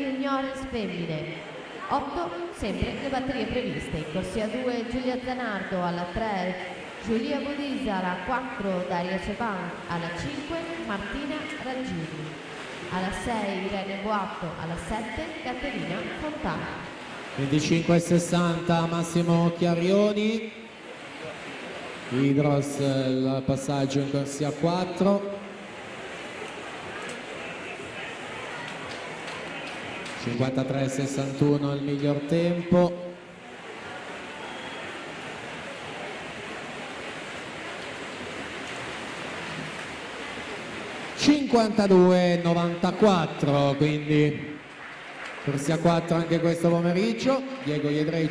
juniores femmine. 8 sempre le batterie previste. Corsia 2 Giulia Zanardo, alla 3 Giulia Budisa, alla 4 Daria Ceban, alla 5 Martina Raggini, alla 6 Irene Boatto, alla 7 Caterina Fontana. 25,60 Massimo Chiarioni. Hydros il passaggio in corsia 4. 53,61 il miglior tempo. (52,94), quindi corsia 4 anche questo pomeriggio. Diego Iedrei